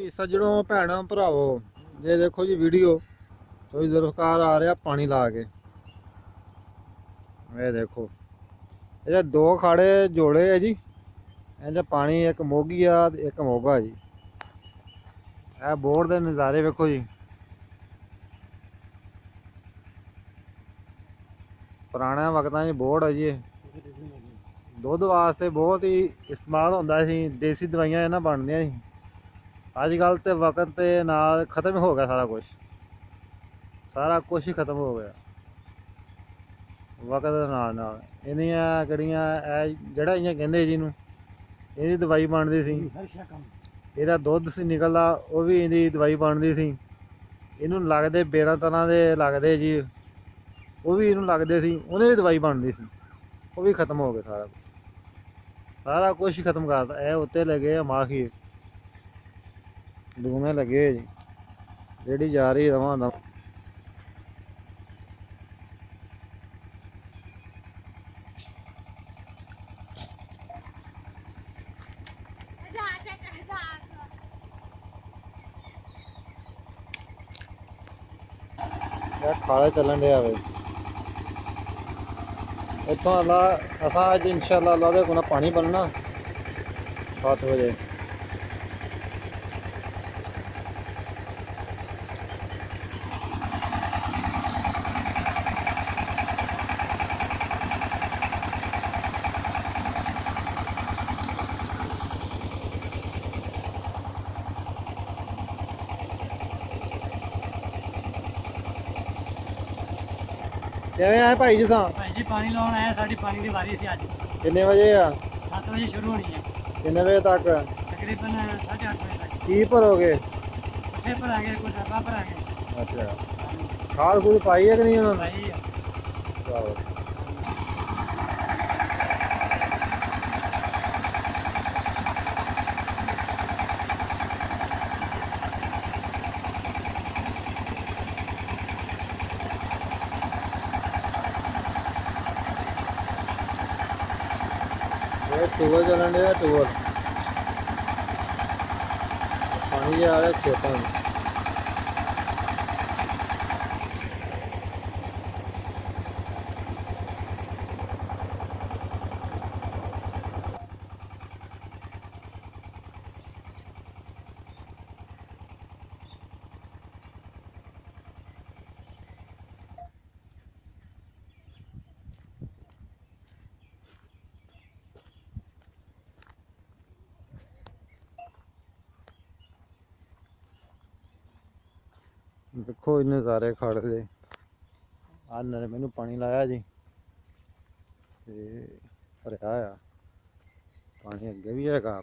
जी सज्जनों भैनों भरावो ये देखो जी वीडियो तो जुल्फकार आ रहा पानी ला के। ये देखो ये दो खाड़े जोड़े है जी। इन्हें पानी एक मोगी आ एक मोगा जी। यह बोर के नज़ारे वेखो जी। पुराने वक्तां च बोर है जी। दुध वास्ते बहुत ही इस्तेमाल होंदा सी, देसी दवाइयां इन्हां बनदियां सी। अजकल तो वक्त के नाल खत्म हो गया सारा कुछ ही खत्म हो गया वक्त के नाल नाल। इहदियां किहड़ियां जड़ा इयां कहंदे जिन्नू इहदी दवाई बनदी सी। इहदा दुध सी निकलदा वो भी इहदी दवाई बनदी सी। इहनू लगदे 12 तरह दे लगदे जी, वो भी इहनू लगदे सी, उहदी भी दवाई बनदी सी। वो भी खत्म हो गया सारा कुछ ही खत्म करता। यह उत्ते लगे माखी दूने लगे जी, रेडी जा रही रवां दा। खाला चलन दिया वे इतों अल्लाह असा अज इंशाअल्लाह अल्लाह दे कोला पानी बनना 7 बजे। किवें आए भाई जी सा? भाई जी पानी लाउण आया, साडी पानी दी वारी सी अज। कितने बजे आ? 7 बजे शुरू होनी है। कितने बजे तक? तकरीबन 8:30 बजे तक। की भरोगे? पट्ठे भरांगे, कुछ डब्बा भरांगे। अच्छा खाद खूद पाई है कि नहीं उन्होंने? भाई चलो टूबल चलन डे टूबल पानी जा रहा खेतों में। देखो इन्ने सारे खड़ दे आ नरमे नूं पानी लाया जी ते भरिया आ पानी अगे भी हैगा।